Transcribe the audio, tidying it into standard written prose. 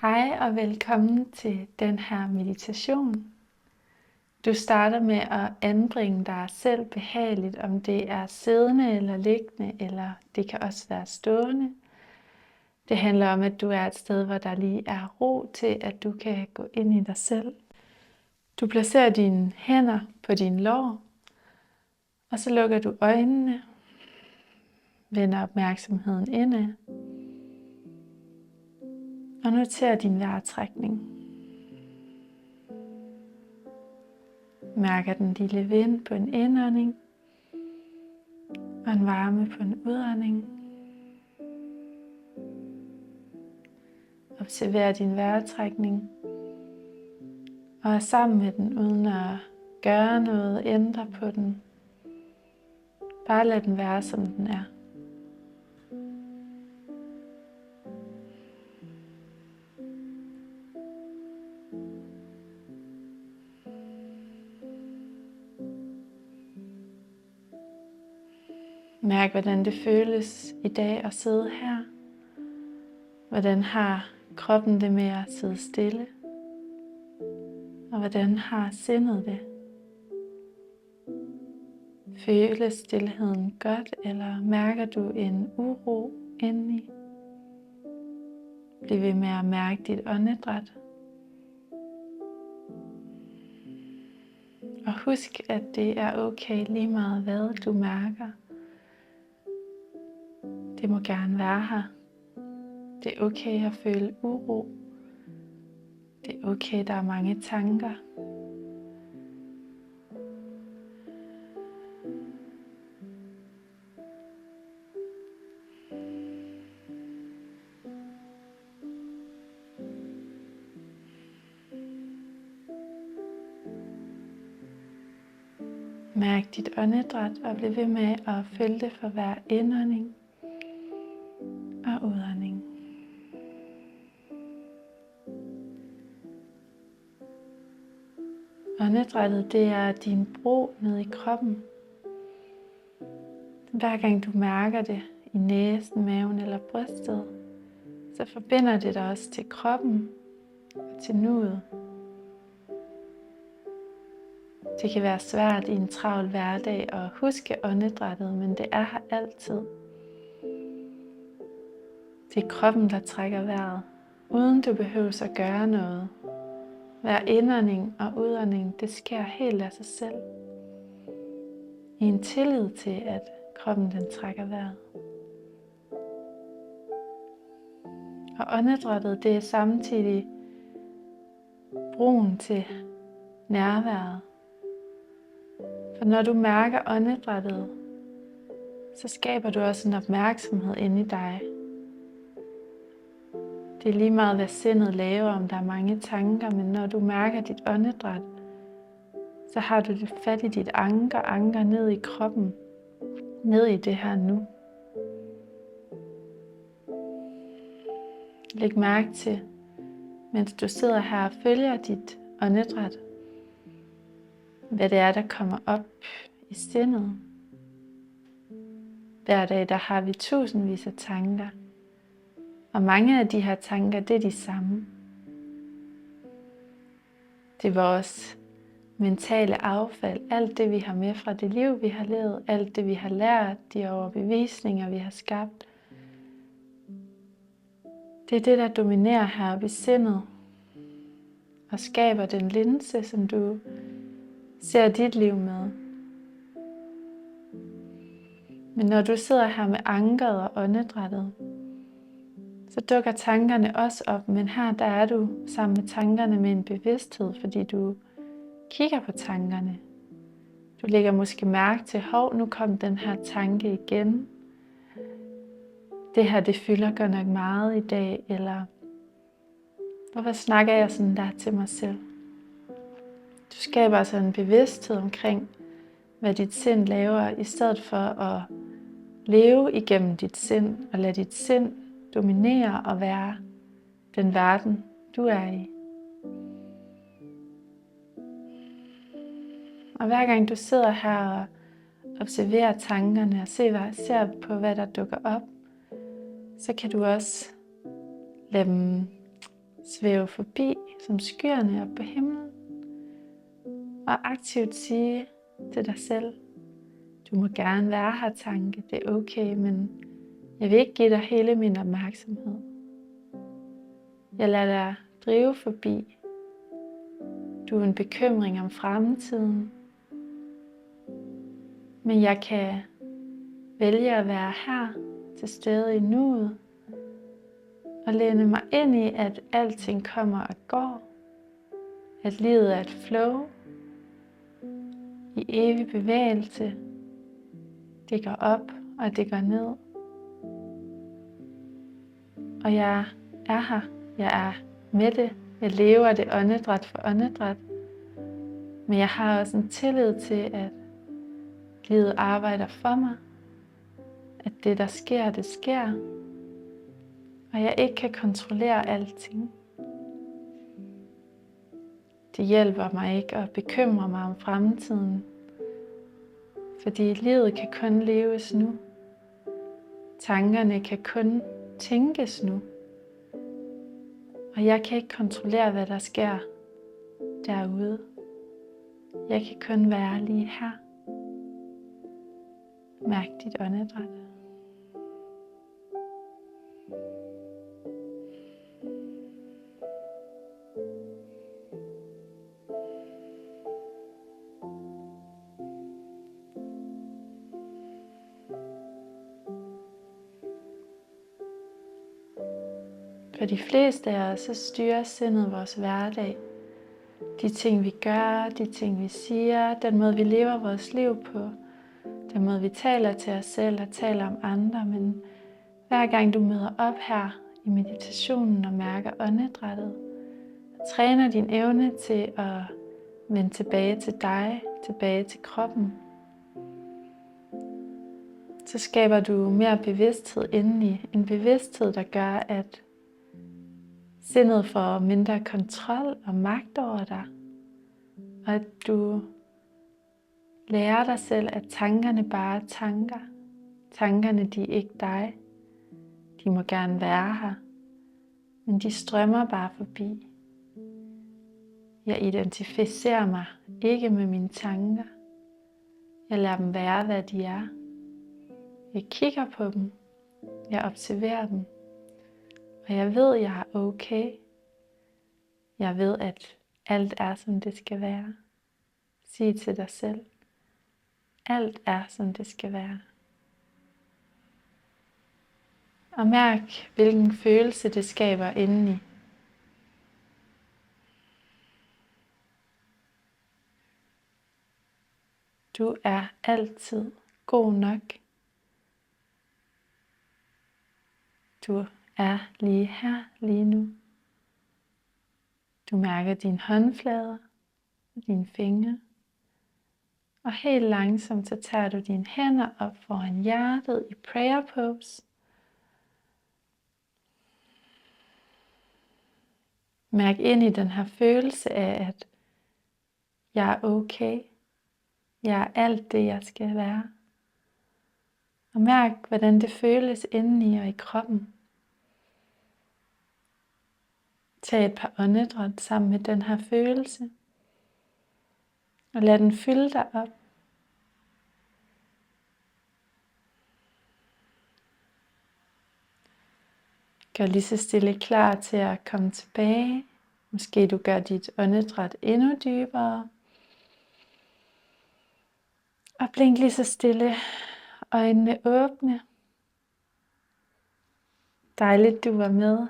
Hej og velkommen til den her meditation. Du starter med at anbringe dig selv behageligt, om det er siddende eller liggende, eller det kan også være stående. Det handler om, at du er et sted, hvor der lige er ro til, at du kan gå ind i dig selv. Du placerer dine hænder på din lår, og så lukker du øjnene, vender opmærksomheden indad, og noterer din vejrtrækning. Mærker den lille vind på en indånding og en varme på en udånding. Observer din vejrtrækning og er sammen med den uden at gøre noget, ændre på den. Bare lad den være, som den er. Mærk, hvordan det føles i dag at sidde her. Hvordan har kroppen det med at sidde stille? Og hvordan har sindet det? Føles stilheden godt, eller mærker du en uro indeni? Bliv ved med at mærke dit åndedræt. Og husk, at det er okay lige meget hvad du mærker. Det må gerne være her. Det er okay at føle uro. Det er okay, der er mange tanker. Mærk dit åndedræt og bliv ved med at følge det for hver indånding og udånding. Åndedrættet, det er din bro ned i kroppen. Hver gang du mærker det i næsen, maven eller brystet, så forbinder det dig også til kroppen og til nuet. Det kan være svært i en travl hverdag at huske åndedrættet, men det er her altid. Det er kroppen, der trækker vejret, uden du behøver at gøre noget. Hver indånding og udånding, det sker helt af sig selv. I en tillid til, at kroppen den trækker vejret. Og åndedrættet, det er samtidig broen til nærværet. For når du mærker åndedrættet, så skaber du også en opmærksomhed inde i dig. Det er lige meget, hvad sindet laver, om der er mange tanker, men når du mærker dit åndedræt, så har du det fat i dit anker ned i kroppen, ned i det her nu. Læg mærke til, mens du sidder her og følger dit åndedræt, hvad det er, der kommer op i sindet. Hver dag, der har vi tusindvis af tanker. Og mange af de her tanker, det er de samme. Det er vores mentale affald, alt det vi har med fra det liv vi har levet, alt det vi har lært, de overbevisninger vi har skabt. Det er det, der dominerer heroppe i sindet og skaber den linse, som du ser dit liv med. Men når du sidder her med ankeret og åndedrættet, så dukker tankerne også op, men her der er du sammen med tankerne med en bevidsthed, fordi du kigger på tankerne. Du lægger måske mærke til, nu kom den her tanke igen. Det her, det fylder godt nok meget i dag, eller hvorfor snakker jeg sådan der til mig selv? Du skaber altså en bevidsthed omkring, hvad dit sind laver, i stedet for at leve igennem dit sind, og lade dit sind dominere og være den verden, du er i. Og hver gang du sidder her og observerer tankerne og ser på, hvad der dukker op, så kan du også lade dem svæve forbi som skyerne op på himlen. Og aktivt sige til dig selv, du må gerne være her, tanke, det er okay, men jeg vil ikke give dig hele min opmærksomhed. Jeg lader dig drive forbi. Du er en bekymring om fremtiden. Men jeg kan vælge at være her til stede i nuet og læne mig ind i, at alting kommer og går. At livet er et flow i evig bevægelse. Det går op og det går ned. Og jeg er her. Jeg er med det. Jeg lever det åndedræt for åndedræt. Men jeg har også en tillid til, at livet arbejder for mig. At det, der sker, det sker. Og jeg ikke kan kontrollere alting. Det hjælper mig ikke at bekymre mig om fremtiden. Fordi livet kan kun leves nu. Tankerne kan kun tænkes nu. Og jeg kan ikke kontrollere, hvad der sker derude. Jeg kan kun være lige her. Mærk dit åndedræt. For de fleste af os, så styrer sindet vores hverdag. De ting vi gør, de ting vi siger, den måde vi lever vores liv på, den måde vi taler til os selv og taler om andre. Men hver gang du møder op her i meditationen og mærker åndedrættet, og træner din evne til at vende tilbage til dig, tilbage til kroppen, så skaber du mere bevidsthed indeni. En bevidsthed, der gør, at sindet får mindre kontrol og magt over dig. Og at du lærer dig selv, at tankerne bare er tanker. Tankerne, de er ikke dig. De må gerne være her. Men de strømmer bare forbi. Jeg identificerer mig ikke med mine tanker. Jeg lader dem være, hvad de er. Jeg kigger på dem. Jeg observerer dem. Og jeg ved, at jeg er okay. Jeg ved, at alt er, som det skal være. Sig til dig selv. Alt er, som det skal være. Og mærk, hvilken følelse det skaber indeni. Du er altid god nok. Du er lige her, lige nu. Du mærker dine håndflader og dine fingre. Og helt langsomt så tager du dine hænder op foran hjertet i prayer pose. Mærk ind i den her følelse af, at jeg er okay. Jeg er alt det, jeg skal være. Og mærk, hvordan det føles indeni og i kroppen. Tag et par åndedræt sammen med den her følelse. Og lad den fylde dig op. Gør lige så stille klar til at komme tilbage. Måske du gør dit åndedræt endnu dybere. Og blink lige så stille. Øjnene åbne. Dejligt du var med.